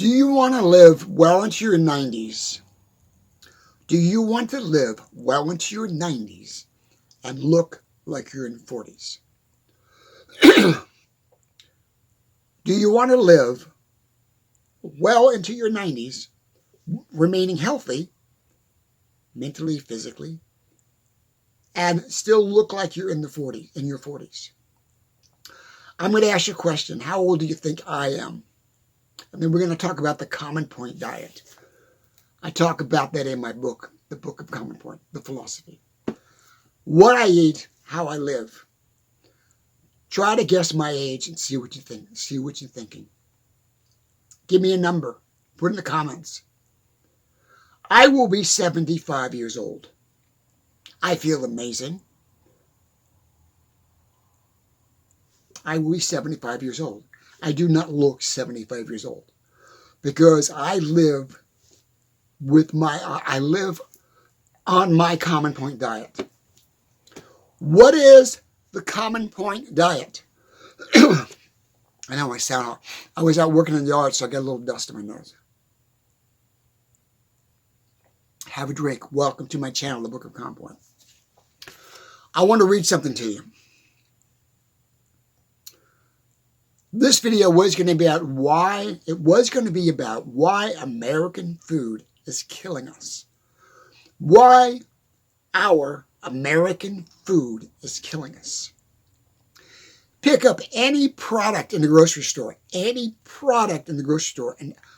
Do you want to live well into your 90s? Do you want to live well into your 90s and look like you're in 40s? Do you want to live well into your 90s, remaining healthy, mentally, physically, and still look like you're in your 40s? I'm going to ask you a question. How old do you think I am? And then we're going to talk about the Common Point diet. I talk about that in my book, The Book of Common Point, the philosophy. What I eat, how I live. Try to guess my age and see what you think. See what you're thinking. Give me a number. Put it in the comments. I will be 75 years old. I feel amazing. I will be 75 years old. I do not look 75 years old because I live on my Common Point diet. What is the Common Point diet? I know I was out working in the yard, so I got a little dust in my nose. Have a drink. Welcome to my channel, The Book of Common Point. I want to read something to you. This video was going to be about why American food is killing us. Why our American food is killing us. Pick up any product in the grocery store, and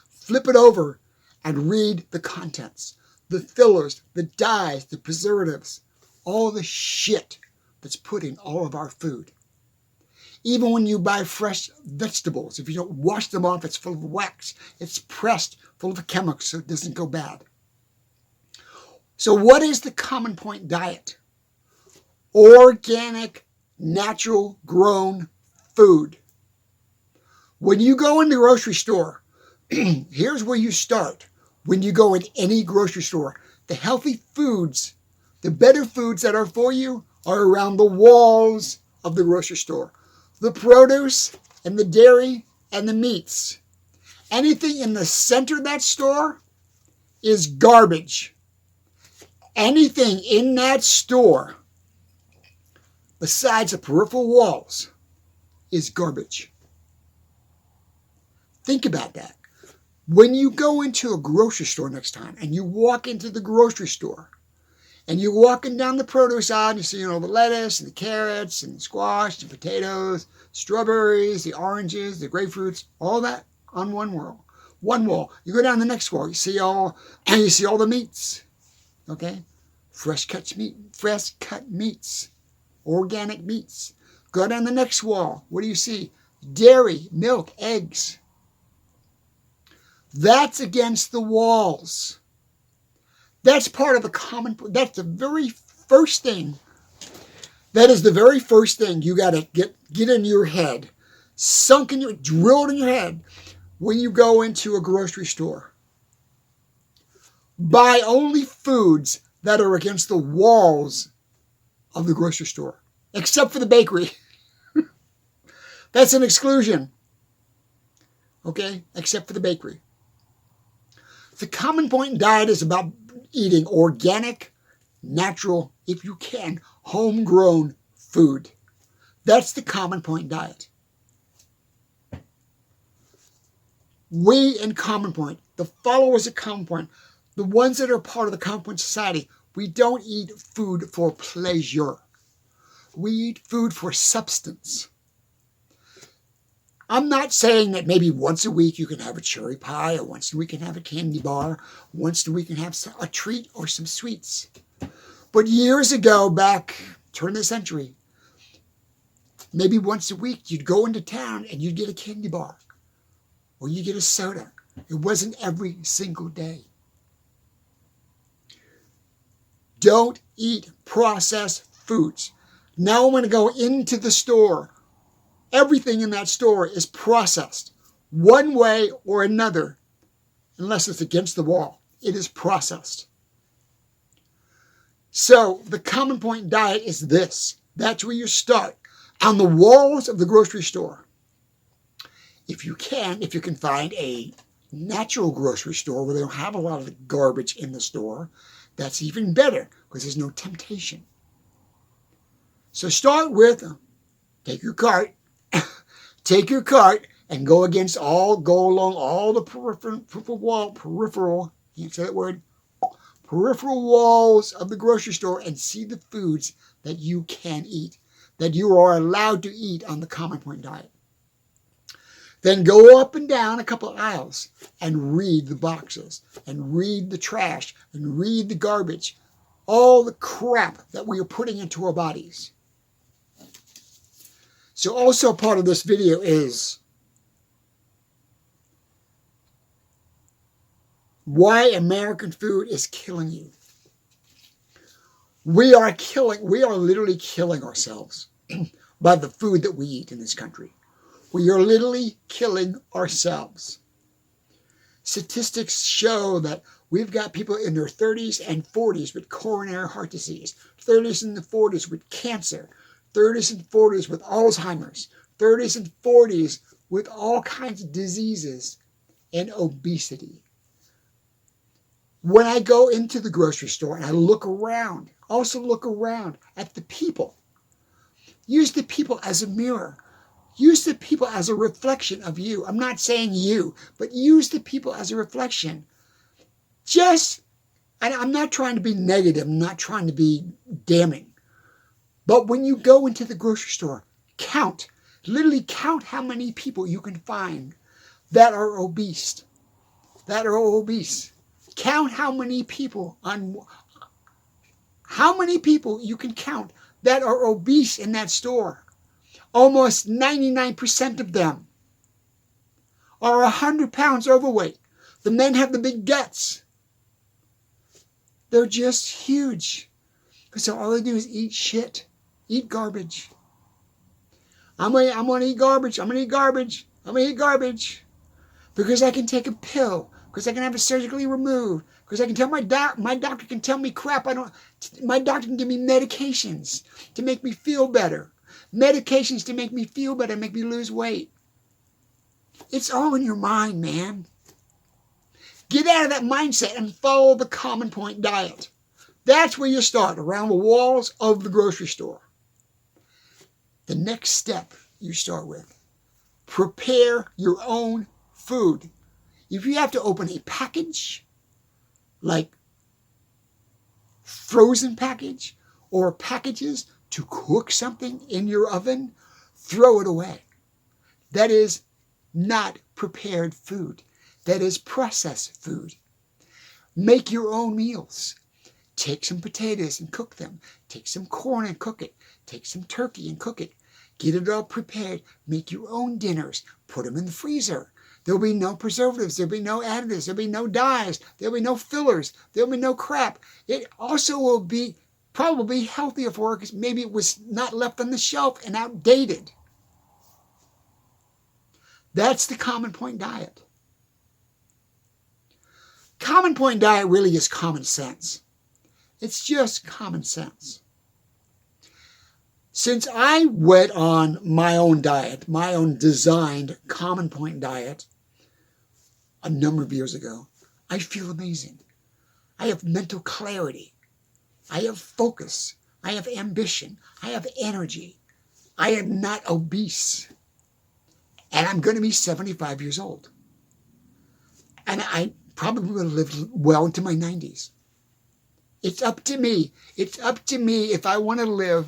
flip it over and read the contents, the fillers, the dyes, the preservatives, all the shit that's put in all of our food. Even when you buy fresh vegetables, if you don't wash them off, it's full of wax. It's pressed, full of chemicals, so it doesn't go bad. So what is the Common Point diet? Organic, natural grown food. When you go in the grocery store, here's where you start. When you go in any grocery store, the healthy foods, the better foods that are for you are around the walls of the grocery store. The produce and the dairy and the meats. Anything in the center of that store is garbage. Anything in that store besides the peripheral walls is garbage. Think about that. When you go into a grocery store next time and you walk into the grocery store and you're walking down the produce aisle and you see, the lettuce and the carrots and the squash and potatoes, strawberries, the oranges, the grapefruits, all that on one wall. One wall. You go down the next wall, you see all the meats. Okay? Fresh cut meats. Organic meats. Go down the next wall. What do you see? Dairy, milk, eggs. That's against the walls. That's part of the common. That's the very first thing. That is the very first thing you got to get in your head, drilled in your head when you go into a grocery store. Buy only foods that are against the walls of the grocery store, except for the bakery. That's an exclusion. Okay? Except for the bakery. The Common Point diet is about eating organic, natural, if you can, homegrown food. That's the Common Point diet. We in Common Point, the followers of Common Point, the ones that are part of the Common Point Society, we don't eat food for pleasure. We eat food for substance. I'm not saying that maybe once a week you can have a cherry pie, or once a week you can have a candy bar, once a week you can have a treat or some sweets. But years ago, back turn of the century, maybe once a week you'd go into town and you'd get a candy bar or you get a soda. It wasn't every single day. Don't eat processed foods. Now I'm going to go into the store. Everything in that store is processed one way or another, unless it's against the wall. It is processed. So the Common Point diet is this. That's where you start. On the walls of the grocery store. If you can find a natural grocery store where they don't have a lot of the garbage in the store, that's even better because there's no temptation. So start with, take your cart, and go along all the peripheral, can't say that word, peripheral walls of the grocery store and see the foods that you can eat, that you are allowed to eat on the Common Point diet. Then go up and down a couple of aisles and read the boxes and read the trash and read the garbage, all the crap that we are putting into our bodies. So also part of this video is why American food is killing you. We are literally killing ourselves by the food that we eat in this country. We are literally killing ourselves. Statistics show that we've got people in their 30s and 40s with coronary heart disease, 30s and 40s with cancer, 30s and 40s with Alzheimer's, 30s and 40s with all kinds of diseases and obesity. When I go into the grocery store and I look around, also look around at the people. Use the people as a mirror. Use the people as a reflection of you. I'm not saying you, but use the people as a reflection. I'm not trying to be negative. I'm not trying to be damning. But when you go into the grocery store, literally count how many people you can find that are obese. Count how many people you can count that are obese in that store. Almost 99% of them are 100 pounds overweight. The men have the big guts. They're just huge. So all they do is eat shit, eat garbage. I'm gonna eat garbage. I'm gonna eat garbage. Because I can take a pill. Because I can have it surgically removed. Because I can tell my doctor can tell me crap. My doctor can give me medications to make me feel better. Medications to make me feel better, make me lose weight. It's all in your mind, man. Get out of that mindset and follow the Common Point diet. That's where you start, around the walls of the grocery store. The next step you start with, prepare your own food. If you have to open a package, like frozen package or packages to cook something in your oven, throw it away. That is not prepared food. That is processed food. Make your own meals. Take some potatoes and cook them. Take some corn and cook it. Take some turkey and cook it. Get it all prepared. Make your own dinners. Put them in the freezer. There'll be no preservatives. There'll be no additives. There'll be no dyes. There'll be no fillers. There'll be no crap. It also will be probably healthier for her because maybe it was not left on the shelf and outdated. That's the Common Point diet. Common Point diet really is common sense. It's just common sense. Since I went on my own diet, my own designed Common Point diet a number of years ago, I feel amazing. I have mental clarity. I have focus. I have ambition. I have energy. I am not obese. And I'm going to be 75 years old. And I probably will live well into my 90s. It's up to me. It's up to me if I want to live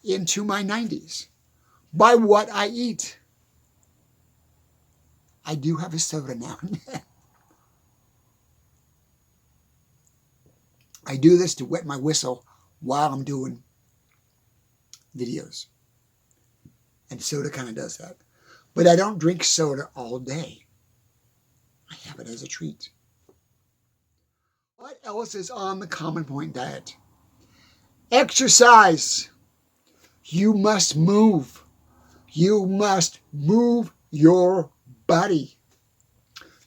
into my 90s by what I eat. I do have a soda now. I do this to wet my whistle while I'm doing videos. And soda kind of does that. But I don't drink soda all day. I have it as a treat. What else is on the Common Point diet? Exercise. You must move. You must move your body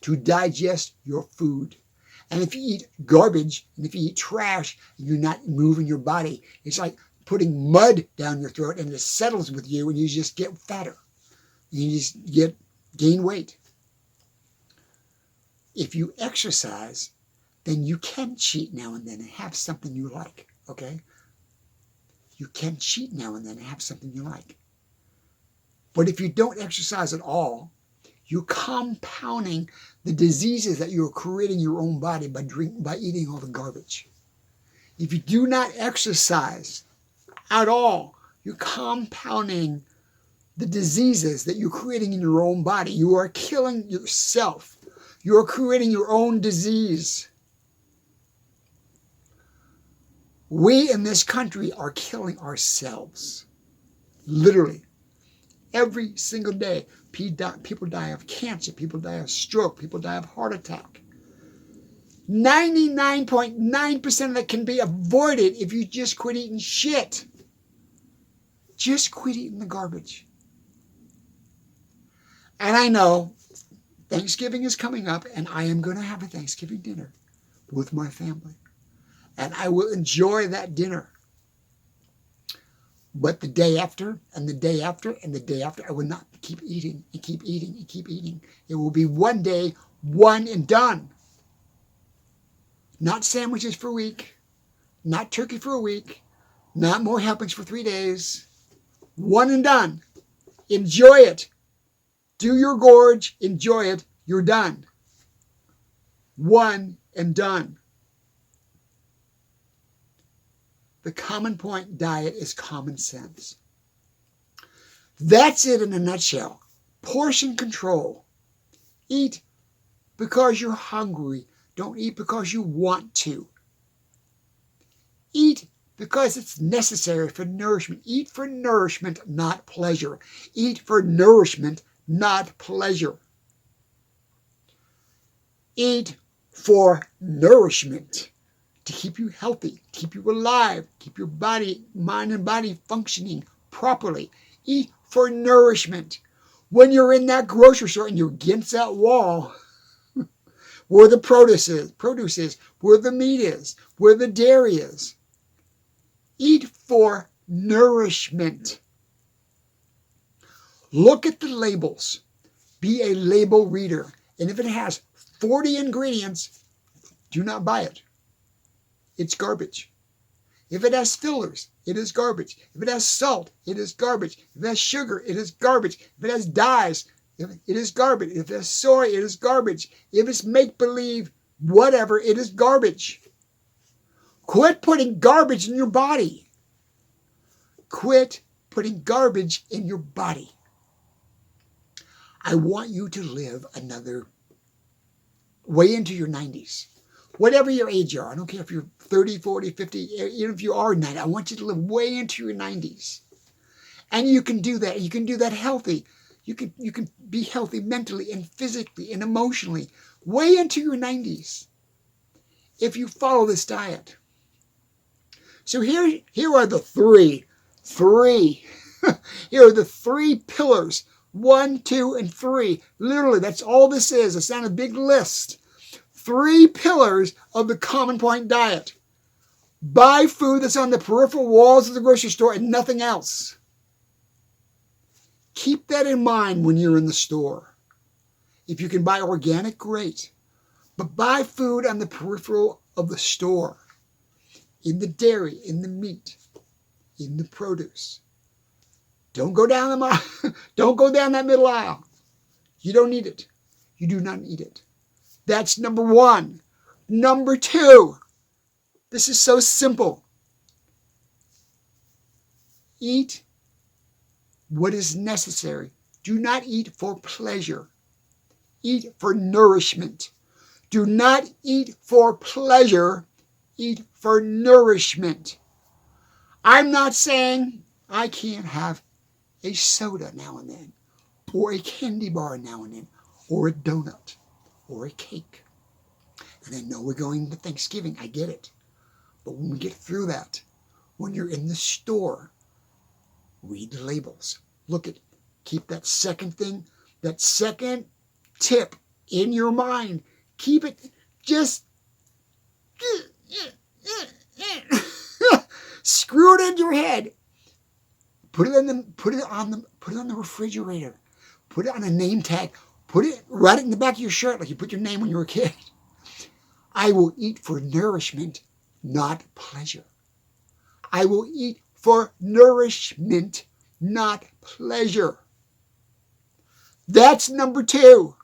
to digest your food. And if you eat garbage, and if you eat trash, and you're not moving your body, it's like putting mud down your throat and it settles with you and you just get fatter. You just gain weight. If you exercise, then you can cheat now and then and have something you like, okay? You can cheat now and then and have something you like. But if you don't exercise at all, you're compounding the diseases that you're creating in your own body by eating all the garbage. If you do not exercise at all, you're compounding the diseases that you're creating in your own body. You are killing yourself. You are creating your own disease. We in this country are killing ourselves. Literally. Every single day, people die of cancer, people die of stroke, people die of heart attack. 99.9% of that can be avoided if you just quit eating shit. Just quit eating the garbage. And I know Thanksgiving is coming up, and I am going to have a Thanksgiving dinner with my family. And I will enjoy that dinner. But the day after, and the day after, and the day after, I will not keep eating and keep eating and keep eating. It will be one day, one and done. Not sandwiches for a week, not turkey for a week, not more helpings for 3 days. One and done. Enjoy it. Do your gorge, enjoy it, you're done. One and done. The common point diet is common sense. That's it in a nutshell. Portion control. Eat because you're hungry. Don't eat because you want to. Eat because it's necessary for nourishment. Eat for nourishment, not pleasure. Eat for nourishment, not pleasure. Eat for nourishment. To keep you healthy, keep you alive, keep your body, mind and body functioning properly. Eat for nourishment. When you're in that grocery store and you're against that wall, where the produce is, where the meat is, where the dairy is, eat for nourishment. Look at the labels. Be a label reader. And if it has 40 ingredients, do not buy it. It's garbage. If it has fillers, it is garbage. If it has salt, it is garbage. If it has sugar, it is garbage. If it has dyes, it is garbage. If it has soy, it is garbage. If it's make-believe, whatever, it is garbage. Quit putting garbage in your body. Quit putting garbage in your body. I want you to live another way into your 90s. Whatever your age you are, I don't care if you're 30, 40, 50, even if you are 90, I want you to live way into your 90s. And you can do that. You can do that healthy. You can be healthy mentally and physically and emotionally way into your 90s if you follow this diet. So here are the three. Here are the 3 pillars. 1, 2, and 3. Literally, that's all this is. It's not a big list. 3 pillars of the common point diet. Buy food that's on the peripheral walls of the grocery store and nothing else. Keep that in mind when you're in the store. If you can buy organic, great. But buy food on the peripheral of the store. In the dairy, in the meat, in the produce. Don't go down don't go down that middle aisle. You don't need it. You do not need it. That's number 1. Number 2, this is so simple. Eat what is necessary. Do not eat for pleasure. Eat for nourishment. Do not eat for pleasure. Eat for nourishment. I'm not saying I can't have a soda now and then, or a candy bar now and then, or a donut, or a cake. And I know we're going to Thanksgiving, I get it. But when we get through that, when you're in the store, read the labels. Look at, keep that second thing, that second tip in your mind. Keep it just, screw it into your head. Put it on the refrigerator. Put it on a name tag. Write it in the back of your shirt like you put your name when you were a kid. I will eat for nourishment, not pleasure. I will eat for nourishment, not pleasure. That's number 2.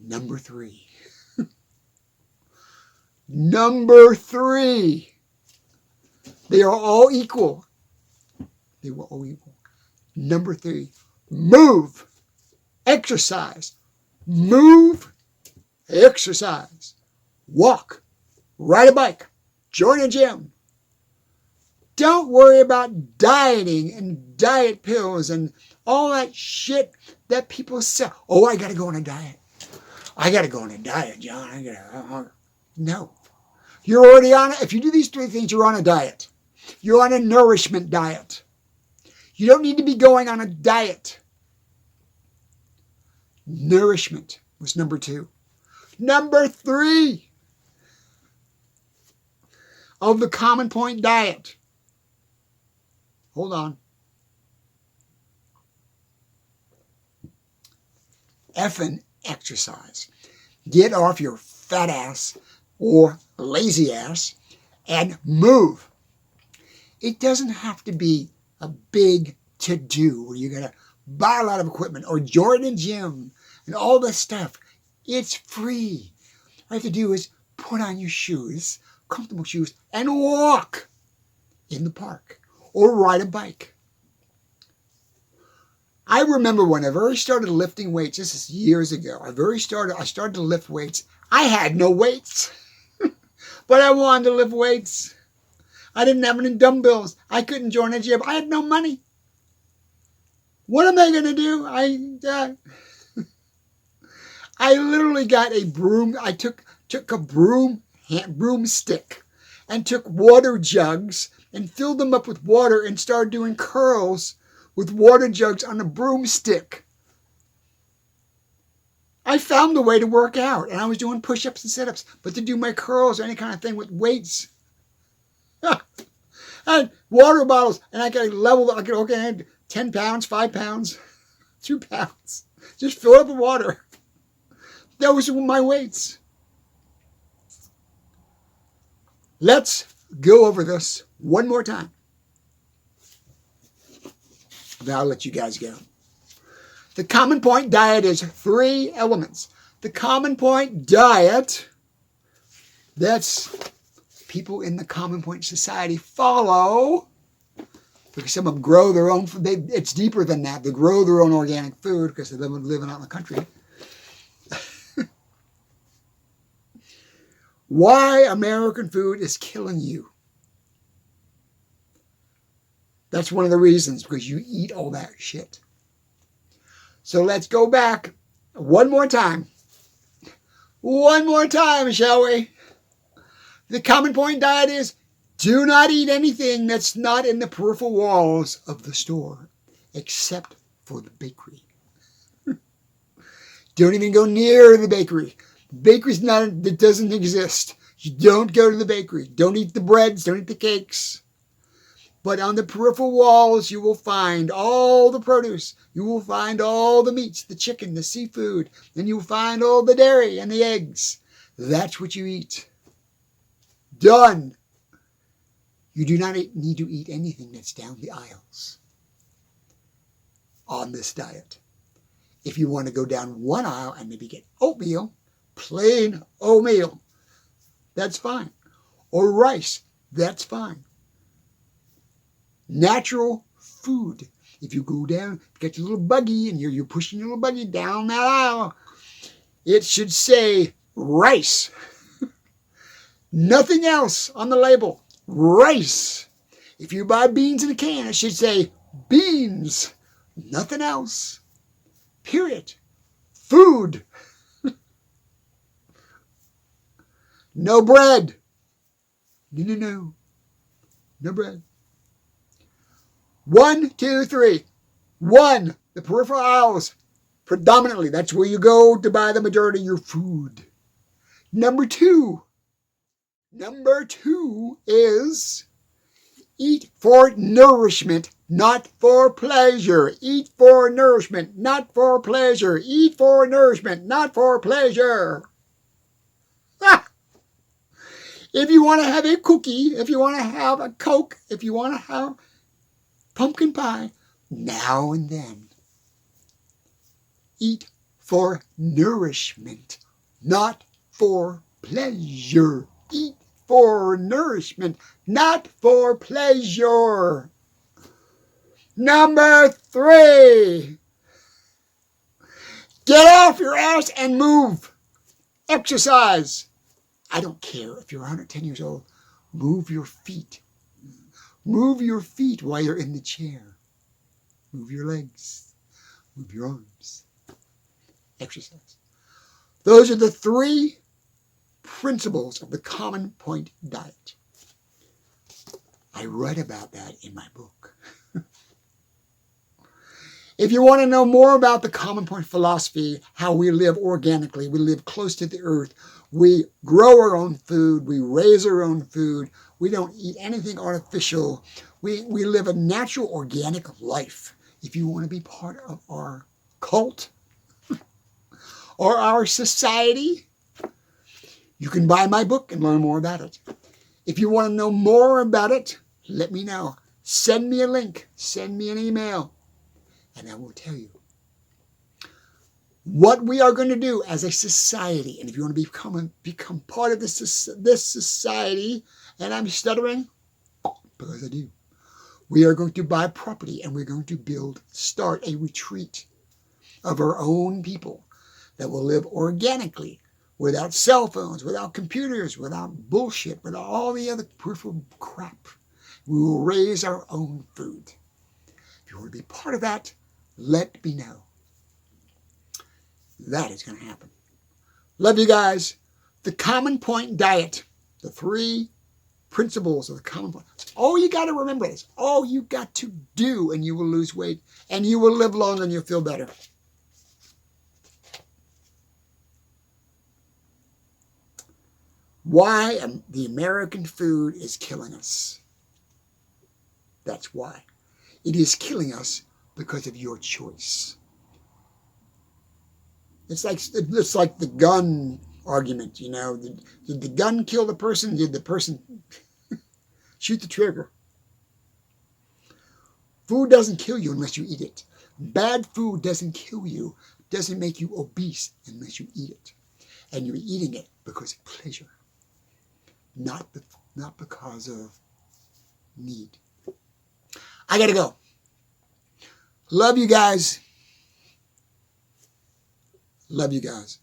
Number 3. Number 3. They are all equal. They were all equal. Number 3. Move. Exercise. Move. Exercise. Walk. Ride a bike. Join a gym. Don't worry about dieting and diet pills and all that shit that people say. Oh, I got to go on a diet. I got to go on a diet, John. No. You're already on it. If you do these 3 things, you're on a diet. You're on a nourishment diet. You don't need to be going on a diet. Nourishment was number 2. Number 3 of the common point diet. Hold on. Effing exercise. Get off your fat ass or lazy ass and move. It doesn't have to be a big to-do where you're going to buy a lot of equipment or join a gym and all this stuff. It's free. All you have to do is put on your shoes, comfortable shoes, and walk in the park or ride a bike. I remember when I first started lifting weights, this is years ago, I started to lift weights. I had no weights, but I wanted to lift weights. I didn't have any dumbbells. I couldn't join a gym. I had no money. What am I going to do? I literally got a broom. I took a broomstick and took water jugs and filled them up with water and started doing curls with water jugs on a broomstick. I found a way to work out, and I was doing push-ups and sit-ups, but to do my curls or any kind of thing with weights, and water bottles, and I could level. I had 10 pounds, 5 pounds, 2 pounds. Just fill it up with water. Those were my weights. Let's go over this one more time. Then I'll let you guys go. The common point diet is 3 elements. The common point diet, that's people in the common point society follow, because some of them grow their own food. It's deeper than that. They grow their own organic food because they've been living out in the country. Why American food is killing you. That's one of the reasons, because you eat all that shit. So let's go back one more time. One more time, shall we? The common point diet is do not eat anything that's not in the peripheral walls of the store, except for the bakery. Don't even go near the bakery. The bakery's it doesn't exist. You don't go to the bakery. Don't eat the breads. Don't eat the cakes. But on the peripheral walls, you will find all the produce. You will find all the meats, the chicken, the seafood. And you will find all the dairy and the eggs. That's what you eat. Done. You do not need to eat anything that's down the aisles on this diet. If you want to go down one aisle and maybe get oatmeal, plain oatmeal, that's fine. Or rice, that's fine. Natural food. If you go down, get your little buggy and you're pushing your little buggy down that aisle, it should say rice. Nothing else on the label. Rice. If you buy beans in a can, it should say beans. Nothing else. Period. Food. No bread. No. No bread. 1, 2, 3. 1, the peripheral aisles. Predominantly, that's where you go to buy the majority of your food. Number 2 is Eat for nourishment, not for pleasure. Eat for nourishment, not for pleasure. Eat for nourishment, not for pleasure. Ah! If you want to have a cookie, if you want to have a Coke, if you want to have pumpkin pie, now and then. Eat for nourishment, not for pleasure. Eat for nourishment, not for pleasure. Number 3, get off your ass and move. Exercise. I don't care if you're 110 years old. Move your feet. Move your feet while you're in the chair. Move your legs. Move your arms. Exercise. Those are the 3 principles of the Common Point diet. I write about that in my book. If you want to know more about the Common Point philosophy, how we live organically, we live close to the earth, we grow our own food, we raise our own food, we don't eat anything artificial, we live a natural organic life. If you want to be part of our cult or our society, you can buy my book and learn more about it. If you want to know more about it, let me know. Send me a link, send me an email, and I will tell you what we are going to do as a society. And if you want to become part of this society, and I'm stuttering because I do, we are going to buy property and we're going to start a retreat of our own people that will live organically, without cell phones, without computers, without bullshit, without all the other peripheral crap. We will raise our own food. If you want to be part of that, let me know. That is going to happen. Love you guys. The Common Point diet. The 3 principles of the Common Point. All you got to remember is, all you got to do, and you will lose weight, and you will live longer and you'll feel better. Why the American food is killing us. That's why. It is killing us because of your choice. It's like the gun argument, you know. Did the gun kill the person? Did the person shoot the trigger? Food doesn't kill you unless you eat it. Bad food doesn't kill you, doesn't make you obese unless you eat it. And you're eating it because of pleasure, not because of need. I gotta go. Love you guys. Love you guys.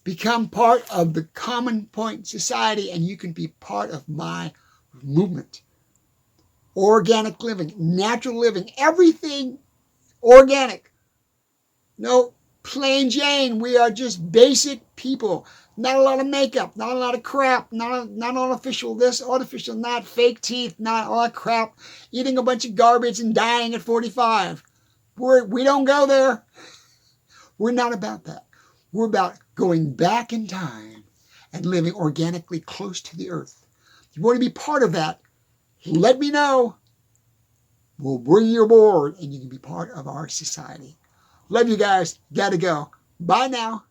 Become part of the Common Point Society and you can be part of my movement. Organic living, natural living, everything organic. No plain Jane. We are just basic people. Not a lot of makeup, not a lot of crap, not artificial this, artificial that, fake teeth, not all that crap. Eating a bunch of garbage and dying at 45. We don't go there. We're not about that. We're about going back in time and living organically close to the earth. If you want to be part of that, let me know. We'll bring you aboard and you can be part of our society. Love you guys. Gotta go. Bye now.